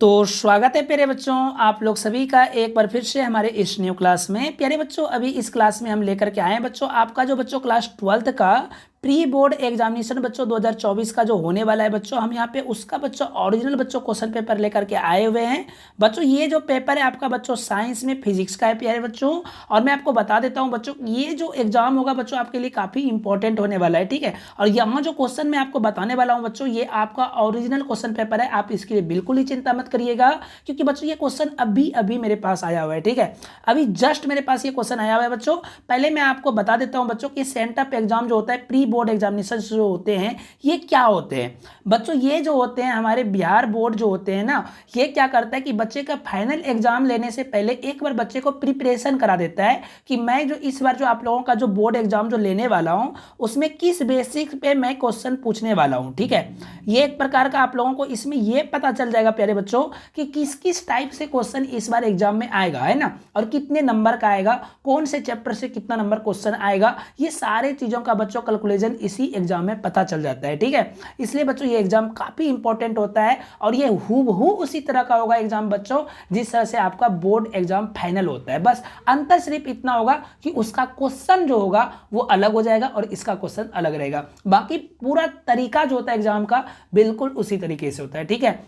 तो स्वागत है प्यारे बच्चों, आप लोग सभी का एक बार फिर से हमारे इस न्यू क्लास में। प्यारे बच्चों, अभी इस क्लास में हम लेकर के आए हैं बच्चों आपका जो बच्चों क्लास 12th का प्री बोर्ड एग्जामिनेशन बच्चों 2024 का जो होने वाला है बच्चों, हम यहाँ पे उसका बच्चों ओरिजिनल बच्चों क्वेश्चन पेपर लेकर के आए हुए हैं। बच्चों ये जो पेपर है आपका बच्चों साइंस में फिजिक्स का है प्यारे बच्चों। और मैं आपको बता देता हूँ बच्चों, ये जो एग्जाम होगा बच्चों आपके लिए काफ़ी इंपॉर्टेंट होने वाला है, ठीक है। और यहाँ जो क्वेश्चन मैं आपको बताने वाला हूँ बच्चों, ये आपका ओरिजिनल क्वेश्चन पेपर है, आप इसके लिए बिल्कुल ही चिंता मत करिएगा। क्योंकि बच्चों ये क्वेश्चन अभी अभी मेरे पास आया हुआ है, ठीक है। अभी जस्ट मेरे पास ये क्वेश्चन आया हुआ है बच्चों। पहले मैं आपको बता देता हूं बच्चों कि सेंटअप एग्जाम जो होता है, प्री बोर्ड एग्जामिनेशन जो होते हैं, ये क्या होते हैं बच्चों। ये जो होते हैं हमारे बिहार बोर्ड जो होते हैं ना, ये क्या करता है कि बच्चे का फाइनल एग्जाम लेने से पहले एक बार बच्चे को प्रिपरेशन करा देता है कि मैं जो इस बार जो आप लोगों का जो बोर्ड एग्जाम जो लेने वाला हूं, उसमें किस बेसिक पे मैं क्वेश्चन पूछने वाला हूं, ठीक है। ये एक प्रकार का आप लोगों को इसमें ये पता चल जाएगा प्यारे बच्चों कि किस किस टाइप से क्वेश्चन इस बार एग्जाम में आएगा, है ना, और कितने नंबर का आएगा, कौन से चैप्टर से कितना नंबर क्वेश्चन आएगा, ये सारे चीजों का बच्चों कैलकुलेशन इसी एग्जाम में पता चल जाता है, ठीक है। इसलिए बच्चों ये एग्जाम काफी इंपॉर्टेंट होता है और ये हूबहू उसी तरह का होगा एग्जाम बच्चों जिस तरह से आपका बोर्ड एग्जाम फाइनल होता है। बस अंतर सिर्फ इतना होगा कि उसका क्वेश्चन जो होगा वो अलग हो जाएगा और इसका क्वेश्चन अलग रहेगा। बाकी पूरा तरीका जो होता है एग्जाम का बिल्कुल उसी तरीके से होता है, ठीक है।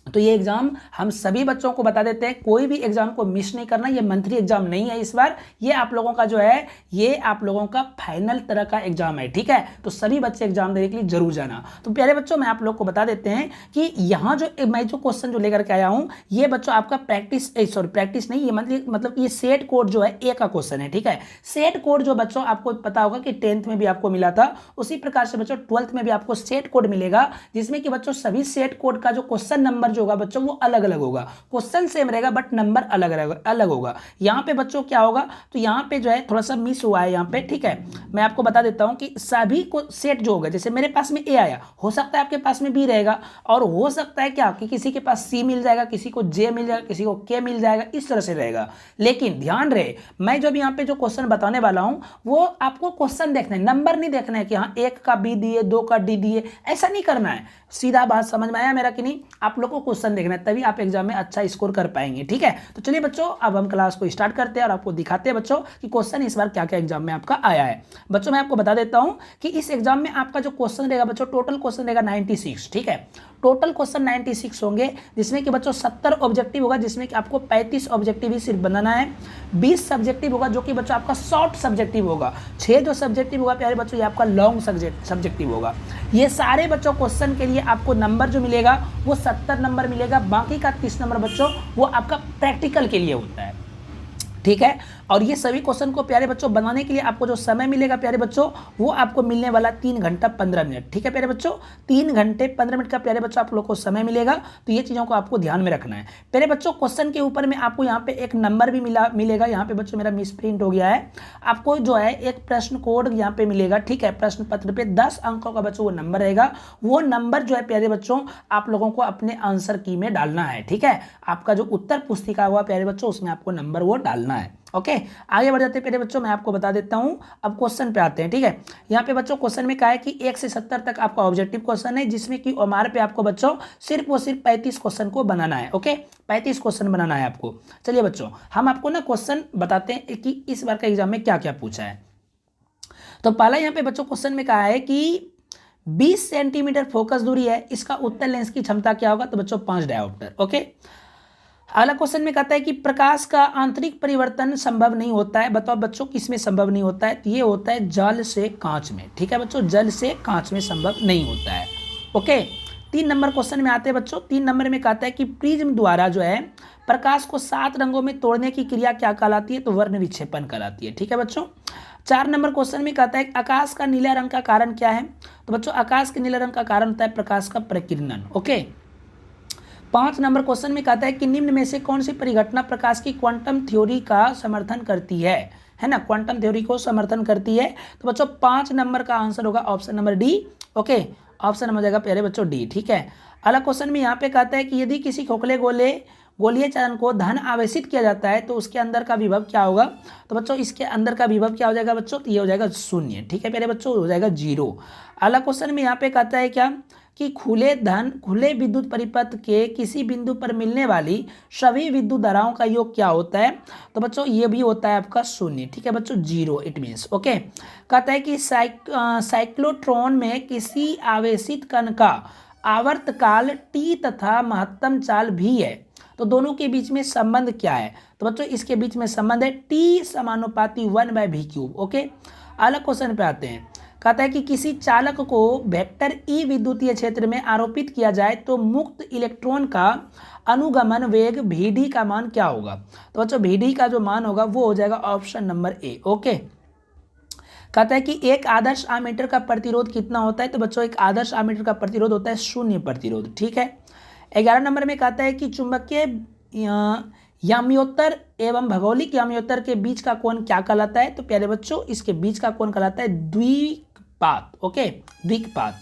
तो ये एग्जाम हम सभी बच्चों को बता देते हैं, कोई भी एग्जाम को मिस नहीं करना। ये मंथली एग्जाम नहीं है इस बार, ये आप लोगों का जो है ये आप लोगों का फाइनल तरह का एग्जाम है, ठीक है। तो सभी बच्चे एग्जाम देने के लिए जरूर जाना। तो प्यारे बच्चों, मैं आप लोग को बता देते हैं कि यहाँ जो मैं जो क्वेश्चन जो लेकर के आया हूँ, ये बच्चों आपका प्रैक्टिस नहीं, ये मतलब ये सेट कोड जो है ए का क्वेश्चन है, ठीक है। सेट कोड जो बच्चों आपको पता होगा कि 10th में भी आपको मिला था, उसी प्रकार से बच्चों 12th में भी आपको सेट कोड मिलेगा, जिसमें कि बच्चों सभी सेट कोड का जो क्वेश्चन नंबर जो होगा बच्चों वो अलग अलग होगा। क्वेश्चन सेम रहेगा बट नंबर अलग होगा। यहाँ पे बच्चों क्या होगा, तो यहाँ पे जो है थोड़ा सा मिस हुआ है यहाँ पे, ठीक है। मैं आपको बता देता हूँ कि सभी को सेट जो होगा, जैसे मेरे पास में ए आया, हो सकता है आपके पास में बी रहेगा, और हो सकता है क्या कि किसी के पास सी मिल जाएगा, किसी को जे मिल जाएगा, किसी को के मिल जाएगा, इस तरह से रहेगा। लेकिन ध्यान रहे, मैं जब यहाँ पे जो क्वेश्चन बताने वाला हूँ वो आपको क्वेश्चन देखना है, नंबर नहीं देखना है कि हाँ 1 का बी दिए, 2 का डी दिए, ऐसा नहीं करना है। सीधा बात समझ में आया मेरा कि नहीं? आप लोगों को क्वेश्चन देखना है, तभी आप एग्जाम में अच्छा स्कोर कर पाएंगे, ठीक है। तो चलिए बच्चों, अब हम क्लास को स्टार्ट करते हैं और आपको दिखाते हैं बच्चों कि क्वेश्चन इस बार क्या क्या एग्जाम में आपका आया है। बच्चों मैं आपको बता देता हूं कि इस एग्जाम में आपका जो क्वेश्चन रहेगा बच्चों, टोटल क्वेश्चन रहेगा 96, ठीक है। टोटल क्वेश्चन 96 होंगे, जिसमें कि बच्चों 70 ऑब्जेक्टिव होगा, जिसमें कि आपको 35 ऑब्जेक्टिव ही सिर्फ बनाना है। 20 सब्जेक्टिव होगा जो कि बच्चों आपका शॉर्ट सब्जेक्टिव होगा। 6 जो सब्जेक्टिव होगा प्यारे बच्चों ये आपका लॉन्ग सब्जेक्टिव होगा। ये सारे बच्चों क्वेश्चन के लिए आपको नंबर जो मिलेगा वो 70 नंबर मिलेगा, बाकी का 30 नंबर बच्चों वो आपका प्रैक्टिकल के लिए होता है, ठीक है। और ये सभी क्वेश्चन को प्यारे बच्चों बनाने के लिए आपको जो समय मिलेगा प्यारे बच्चों, वो आपको मिलने वाला 3 घंटा 15 मिनट, ठीक है प्यारे बच्चों। 3 घंटे 15 मिनट का प्यारे बच्चों आप लोग को समय मिलेगा। तो ये चीज़ों को आपको ध्यान में रखना है प्यारे बच्चों। क्वेश्चन के ऊपर में आपको यहाँ पे एक नंबर भी मिलेगा। यहाँ पे बच्चों मेरा मिस प्रिंट हो गया है, आपको जो है एक प्रश्न कोड यहाँ पे मिलेगा, ठीक है। प्रश्न पत्र पे 10 अंकों का बच्चों वो नंबर रहेगा। वो नंबर जो है प्यारे बच्चों आप लोगों को अपने आंसर की में डालना है, ठीक है। आपका जो उत्तर पुस्तिका हुआ प्यारे बच्चों, उसमें आपको नंबर वो डालना है, ओके। आगे बढ़ जाते हैं प्यारे बच्चों, मैं आपको बता देता हूं। अब क्वेश्चन पे आते हैं, ठीक है। यहाँ पे बच्चों क्वेश्चन में कहा है कि 1 से 70 तक आपका ऑब्जेक्टिव क्वेश्चन है, जिसमें कि ओमार पे आपको बच्चों सिर्फ 35 क्वेश्चन को बनाना है, ओके। 35 क्वेश्चन बनाना है आपको। चलिए बच्चों, हम आपको ना क्वेश्चन बताते हैं कि इस बार का एग्जाम में क्या क्या पूछा है। तो पहला यहाँ पे बच्चों क्वेश्चन में कहा है कि 20 सेंटीमीटर फोकस दूरी है, इसका उत्तर लेंस की क्षमता क्या होगा? तो बच्चों 5 डायोप्टर, ओके। अगला क्वेश्चन में कहता है कि प्रकाश का आंतरिक परिवर्तन संभव नहीं होता है, बताओ बच्चों किसमें संभव नहीं होता है? तो ये होता है जल से कांच में, ठीक है बच्चों, जल से कांच में संभव नहीं होता है, ओके। 3 नंबर क्वेश्चन में आते हैं बच्चों। 3 नंबर में कहता है कि प्रिज्म द्वारा जो है प्रकाश को 7 रंगों में तोड़ने की क्रिया क्या कहलाती है? तो वर्ण विक्षेपण कहलाती है, ठीक है बच्चों। 4 नंबर क्वेश्चन में कहता है आकाश का नीला रंग का कारण क्या है? तो बच्चों आकाश के नीला रंग का कारण होता है प्रकाश का प्रकीर्णन, ओके। 5 नंबर क्वेश्चन में कहता है कि निम्न में से कौन सी परिघटना प्रकाश की क्वांटम थ्योरी का समर्थन करती है ना, क्वांटम थ्योरी को समर्थन करती है। तो बच्चों 5 नंबर का आंसर होगा option number D, okay. Option number जाएगा प्यारे बच्चों डी, ठीक है। अगला क्वेश्चन में यहाँ पे कहता है कि यदि किसी खोखले गोलीय चरण को धन आवेशित किया जाता है तो उसके अंदर का विभव क्या होगा? तो बच्चों इसके अंदर का विभव क्या हो जाएगा बच्चों? तो ये हो जाएगा 0, ठीक है प्यारे बच्चों, हो जाएगा 0। अगला क्वेश्चन में यहाँ पे कहता है क्या कि खुले विद्युत परिपथ के किसी बिंदु पर मिलने वाली सभी विद्युत धाराओं का योग क्या होता है? तो बच्चों ये भी होता है आपका शून्य। ठीक है बच्चों, जीरो इट मीन्स। ओके, कहता है कि साइक्लोट्रॉन में किसी आवेशित कण का आवर्तकाल टी तथा महत्तम चाल भी है, तो दोनों के बीच में संबंध क्या है? तो बच्चों इसके बीच में संबंध है टी समानुपाती 1/v³। ओके, अगला क्वेश्चन पे आते हैं। कहता है कि किसी चालक को वेक्टर ई विद्युतीय क्षेत्र में आरोपित किया जाए तो मुक्त इलेक्ट्रॉन का अनुगमन वेग vd का मान क्या होगा? तो बच्चों vd का जो मान होगा वो हो जाएगा ऑप्शन नंबर ए। ओके, कहता है कि एक आदर्श आमीटर का प्रतिरोध कितना होता है? तो बच्चों एक आदर्श आमीटर का प्रतिरोध होता है शून्य प्रतिरोध। ठीक है, 11 नंबर में कहता है कि चुंबकीय याम्योत्तर एवं भौगोलिक याम्योत्तर के बीच का कोण क्या कहलाता है? तो प्यारे बच्चों इसके बीच का कोण कहलाता है द्विपात। ओके, द्विपात।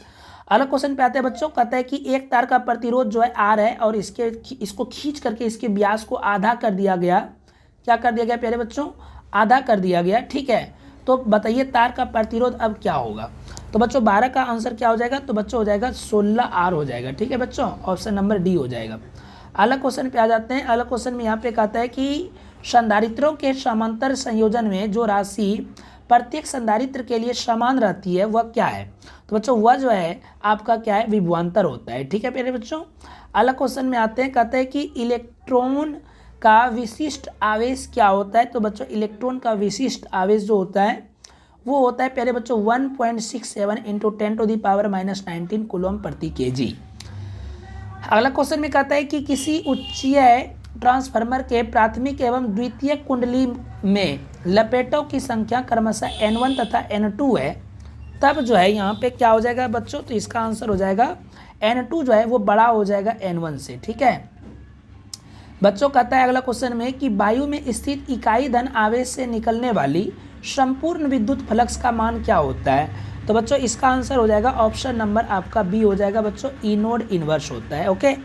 अगला क्वेश्चन पे आते हैं बच्चों। कहता है कि एक तार का प्रतिरोध जो है आर है और इसको खींच करके इसके व्यास को आधा कर दिया गया। क्या कर दिया गया प्यारे बच्चों? आधा कर दिया गया। ठीक है, तो बताइए तार का प्रतिरोध अब क्या होगा? तो बच्चों 12 का आंसर क्या हो जाएगा? तो बच्चों हो जाएगा 16R हो जाएगा। ठीक है बच्चों, ऑप्शन नंबर डी हो जाएगा। अगला क्वेश्चन पे आ जाते हैं। अगला क्वेश्चन में यहाँ पे कहता है कि संधारित्रों के समांतर संयोजन में जो राशि प्रत्येक संधारित्र के लिए समान रहती है वह क्या है? तो बच्चों वह जो है आपका क्या है? विभवांतर होता है। ठीक है प्यारे बच्चों, अगला क्वेश्चन में आते हैं। कहते हैं कि इलेक्ट्रॉन का विशिष्ट आवेश क्या होता है? तो बच्चों इलेक्ट्रॉन का विशिष्ट आवेश जो होता है वो होता है प्यारे बच्चों 1.67 इंटू 10⁻⁻19 कूलम प्रति केजी। अगला क्वेश्चन में कहता है कि किसी उच्चीय ट्रांसफार्मर के प्राथमिक एवं द्वितीयक कुंडली में लपेटों की संख्या क्रमशः N1 तथा N2 है, तब जो है यहाँ पे क्या हो जाएगा बच्चों? तो इसका आंसर हो जाएगा N2 जो है वो बड़ा हो जाएगा N1 से। ठीक है बच्चों, कहता है अगला क्वेश्चन में कि वायु में स्थित इकाई धन आवेश से निकलने वाली संपूर्ण विद्युत फ्लक्स का मान क्या होता है? तो बच्चों इसका आंसर हो जाएगा ऑप्शन नंबर आपका बी हो जाएगा बच्चों, ई नोड इनवर्स होता है। ओके,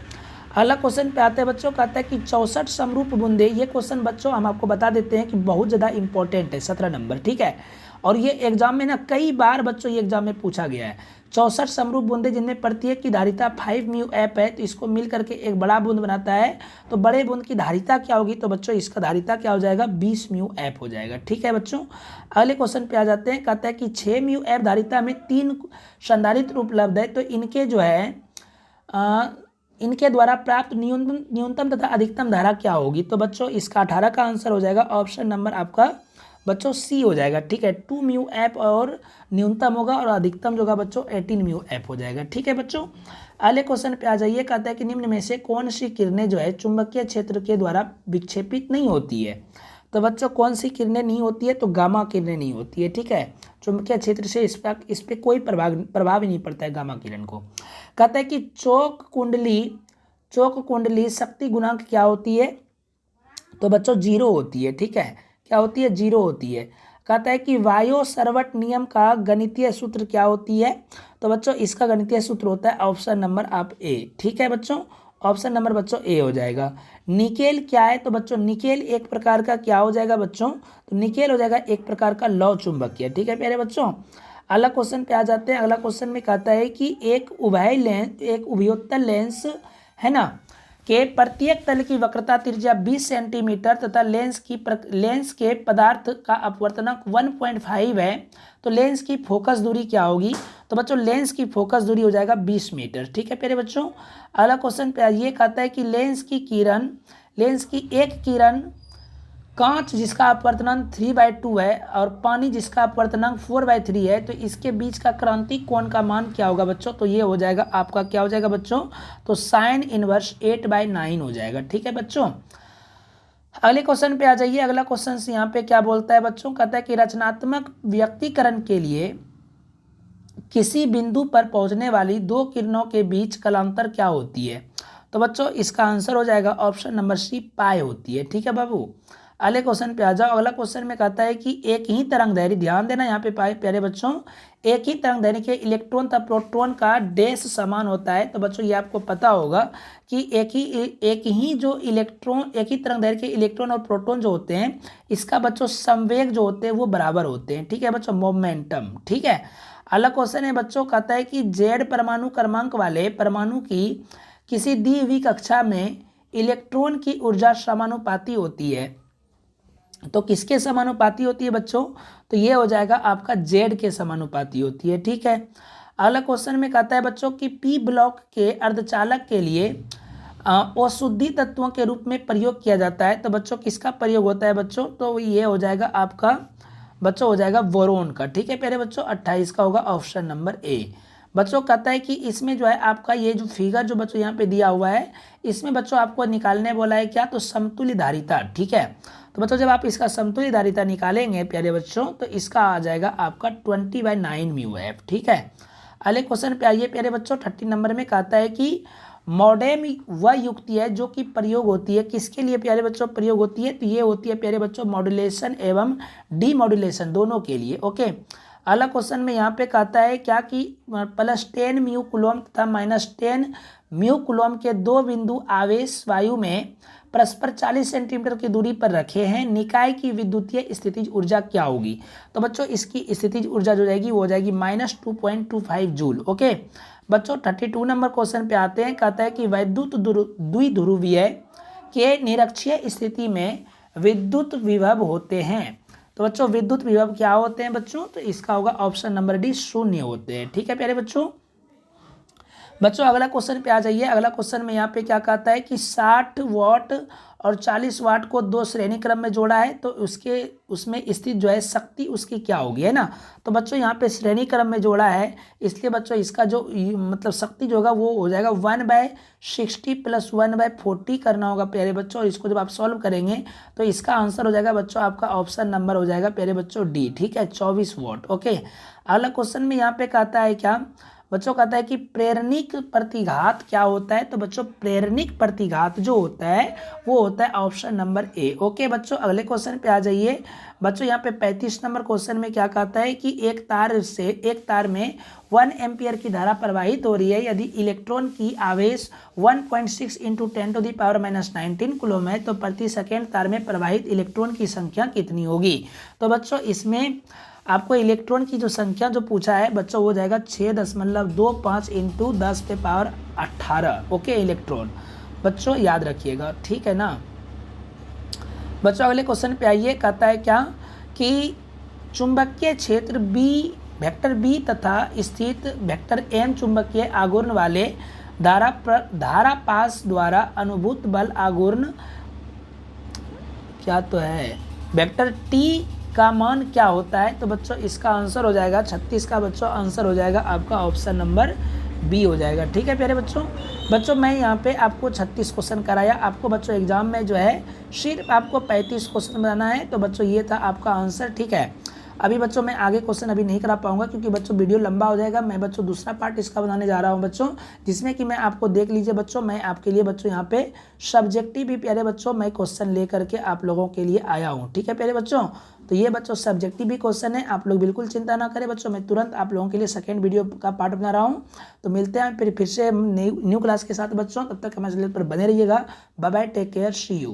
अगला क्वेश्चन पे आते हैं बच्चों। कहता है कि 64 समरूप बूंदे, ये क्वेश्चन बच्चों हम आपको बता देते हैं कि बहुत ज़्यादा इंपॉर्टेंट है, 17 नंबर। ठीक है, और ये एग्जाम में ना कई बार बच्चों ये एग्जाम में पूछा गया है। 64 समरूप बूंदे जिनमें प्रत्येक की धारिता 5 म्यू एफ है, तो इसको मिल करके एक बड़ा बूंद बनाता है, तो बड़े बूंद की धारिता क्या होगी? तो बच्चों इसका धारिता क्या हो जाएगा? 20 म्यू एफ हो जाएगा। ठीक है बच्चों, अगले क्वेश्चन पे आ जाते हैं। कहता है कि 6 म्यू एफ धारिता में 3 संधारित्र उपलब्ध है, तो इनके जो है इनके द्वारा प्राप्त न्यूनतम तथा अधिकतम धारा क्या होगी? तो बच्चों इसका 18 का आंसर हो जाएगा ऑप्शन नंबर आपका बच्चों सी हो जाएगा। ठीक है, 2 म्यू एफ और न्यूनतम होगा और अधिकतम जो होगा बच्चों 18 म्यू एफ हो जाएगा। ठीक है बच्चों, अगले क्वेश्चन पे आ जाइए। कहता है कि निम्न में से कौन सी किरणें जो है चुंबकीय क्षेत्र के द्वारा विक्षेपित नहीं होती है? तो बच्चों कौन सी किरणें नहीं होती है? तो गामा किरणें नहीं होती है। ठीक है, चुंबकीय क्षेत्र से इस पर कोई प्रभाव ही नहीं पड़ता है गामा किरण को। कहता है कि चौक कुंडली शक्ति गुणांक क्या होती है? तो बच्चों 0 होती है। ठीक है, क्या होती है? 0 होती है। कहता है कि वायो सरवट नियम का गणितीय सूत्र क्या होती है? तो बच्चों इसका गणितीय सूत्र होता है ऑप्शन नंबर आप ए। ठीक है बच्चों, ऑप्शन नंबर बच्चों ए हो जाएगा। निकेल क्या है? तो बच्चों निकेल एक प्रकार का क्या हो जाएगा बच्चों? तो निकेल हो जाएगा एक प्रकार का लौह चुंबकीय। ठीक है प्यारे बच्चों, अगला क्वेश्चन पे आ जाते हैं। अगला क्वेश्चन में कहता है कि एक उभयोत्तल लेंस है ना के प्रत्येक तल की वक्रता त्रिज्या 20 सेंटीमीटर तथा लेंस के पदार्थ का अपवर्तनांक 1.5 है, तो लेंस की फोकस दूरी क्या होगी? तो बच्चों लेंस की फोकस दूरी हो जाएगा 20 मीटर। ठीक है प्यारे बच्चों, अगला क्वेश्चन पे ये कहता है कि लेंस की एक किरण कांच जिसका अपवर्तनांक 3/2 है और पानी जिसका अपवर्तनांक 4/3 है, तो इसके बीच का क्रांतिक कोण का मान क्या होगा बच्चों? तो ये हो जाएगा आपका क्या हो जाएगा बच्चों? तो साइन इनवर्स 8/9 हो जाएगा। ठीक है बच्चों, अगले क्वेश्चन पे आ जाइए। अगला क्वेश्चन यहाँ पे क्या बोलता है बच्चों? कहता है कि रचनात्मक व्यक्तीकरण के लिए किसी बिंदु पर पहुंचने वाली 2 किरणों के बीच कालांतर क्या होती है? तो बच्चों इसका आंसर हो जाएगा ऑप्शन नंबर सी, पाई होती है। ठीक है बाबू, अगले क्वेश्चन पे आ जाओ। अगला क्वेश्चन में कहता है कि एक ही तरंग दैर्घ्य, ध्यान देना यहाँ पे प्यारे बच्चों, एक ही तरंग दैर्घ्य के इलेक्ट्रॉन तथा प्रोटॉन का डैश समान होता है। तो बच्चों ये आपको पता होगा कि एक ही तरंग दैर्घ्य के इलेक्ट्रॉन और प्रोटॉन जो होते हैं इसका बच्चों संवेग जो होते हैं वो बराबर होते हैं। ठीक है बच्चों, मोमेंटम। ठीक है, अगला क्वेश्चन है बच्चों, कहता है कि जेड परमाणु क्रमांक वाले परमाणु की किसी दी हुई कक्षा में इलेक्ट्रॉन की ऊर्जा समानुपाती होती है, तो किसके समानुपाती होती है बच्चों? तो ये हो जाएगा आपका जेड के समानुपाती होती है। ठीक है, अगला क्वेश्चन में कहता है बच्चों कि पी ब्लॉक के अर्धचालक के लिए अशुद्धि तत्वों के रूप में प्रयोग किया जाता है, तो बच्चों किसका प्रयोग होता है बच्चों? तो ये हो जाएगा आपका बच्चों हो जाएगा बोरोन का। ठीक है प्यारे बच्चों, 28 का होगा ऑप्शन नंबर ए। बच्चों कहता है कि इसमें जो है आपका ये जो फिगर जो बच्चों यहाँ पे दिया हुआ है, इसमें बच्चों आपको निकालने बोला है क्या? तो समतुल्य धारिता। ठीक है, तो बच्चों जब आप इसका समतुल्य धारिता निकालेंगे प्यारे बच्चों, तो इसका आ जाएगा आपका 20/9 म्यू एफ। ठीक है, अगले क्वेश्चन पे आइए प्यारे बच्चों, 30 नंबर में कहता है कि मॉडेम वह युक्ति है जो कि प्रयोग होती है, किसके लिए प्यारे बच्चों प्रयोग होती है? तो ये होती है प्यारे बच्चों मॉड्यूलेशन एवं डीमॉड्यूलेशन दोनों के लिए। ओके, अगला क्वेश्चन में यहाँ पे कहता है क्या कि +10 म्यू कूलम तथा -10 म्यू कूलम के दो बिंदु आवेश वायु में परस्पर 40 सेंटीमीटर की दूरी पर रखे हैं, निकाय की विद्युतीय स्थितिज ऊर्जा क्या होगी? तो बच्चों इसकी स्थितिज ऊर्जा जो जाएगी वो हो जाएगी -2.25 जूल। ओके बच्चों, 32 नंबर क्वेश्चन पे आते हैं, कहता है कि वैद्युत द्विध्रुवीय के निरक्षीय स्थिति में विद्युत विभव होते हैं, तो बच्चों विद्युत विभव क्या होते हैं बच्चों? तो इसका होगा ऑप्शन नंबर डी, 0 होते हैं। ठीक है प्यारे बच्चों, अगला क्वेश्चन पे आ जाइए। अगला क्वेश्चन में यहाँ पे क्या कहता है कि 60 वाट और 40 वाट को दो श्रेणी क्रम में जोड़ा है, तो उसमें स्थित जो है शक्ति उसकी क्या होगी, है ना? तो बच्चों यहाँ पे श्रेणी क्रम में जोड़ा है, इसलिए बच्चों इसका जो मतलब शक्ति जो होगा वो हो जाएगा 1/60 + 1/40 करना होगा प्यारे बच्चों। और इसको जब आप सॉल्व करेंगे तो इसका आंसर हो जाएगा बच्चों आपका ऑप्शन नंबर हो जाएगा प्यारे बच्चों डी। ठीक है, 24 वाट। ओके, अगला क्वेश्चन में यहाँ पे कहता है क्या बच्चों? कहता है कि प्रेरणिक प्रतिघात क्या होता है? तो बच्चों प्रेरणिक प्रतिघात जो होता है वो होता है ऑप्शन नंबर ए। ओके बच्चों, अगले क्वेश्चन पे आ जाइए। बच्चों यहाँ पे 35 नंबर क्वेश्चन में क्या कहता है कि एक तार में 1 एम्पियर की धारा प्रवाहित हो रही है, यदि इलेक्ट्रॉन की आवेश 1.6 × 10⁻⁻19 कूलम है, तो प्रति सेकेंड तार में प्रवाहित इलेक्ट्रॉन की संख्या कितनी होगी? तो बच्चों इसमें आपको इलेक्ट्रॉन की जो संख्या जो पूछा है बच्चों वो जाएगा 6.25 × 10⁻18। ओके इलेक्ट्रॉन बच्चों याद रखिएगा। ठीक है ना बच्चों, अगले क्वेश्चन पे आइए। कहता है क्या कि चुंबकीय क्षेत्र वेक्टर बी तथा स्थित वेक्टर एम चुंबकीय आघूर्ण वाले धारा पास द्वारा अनुभूत बल आघूर्ण क्या तो है वेक्टर टी का मान क्या होता है? तो बच्चों इसका आंसर हो जाएगा 36 का बच्चों आंसर हो जाएगा आपका ऑप्शन नंबर बी हो जाएगा। ठीक है प्यारे बच्चों मैं यहाँ पे आपको 36 क्वेश्चन कराया। आपको बच्चों एग्जाम में जो है सिर्फ आपको 35 क्वेश्चन बनाना है, तो बच्चों ये था आपका आंसर। ठीक है, अभी बच्चों मैं आगे क्वेश्चन अभी नहीं करा पाऊंगा क्योंकि बच्चों वीडियो लंबा हो जाएगा। मैं बच्चों दूसरा पार्ट इसका बनाने जा रहा हूं बच्चों, जिसमें कि मैं आपको देख लीजिए बच्चों, मैं आपके लिए बच्चों यहाँ पे सब्जेक्टिव भी प्यारे बच्चों मैं क्वेश्चन लेकर के आप लोगों के लिए आया हूँ। ठीक है प्यारे बच्चों, तो ये बच्चों सब्जेक्टिव भी क्वेश्चन है, आप लोग बिल्कुल चिंता ना करें बच्चों। मैं तुरंत आप लोगों के लिए सेकेंड वीडियो का पार्ट बना रहा हूँ। तो मिलते हैं फिर से न्यू क्लास के साथ बच्चों, तब तक हमारे चैनल पर बने रहिएगा। Bye bye, take care, see you.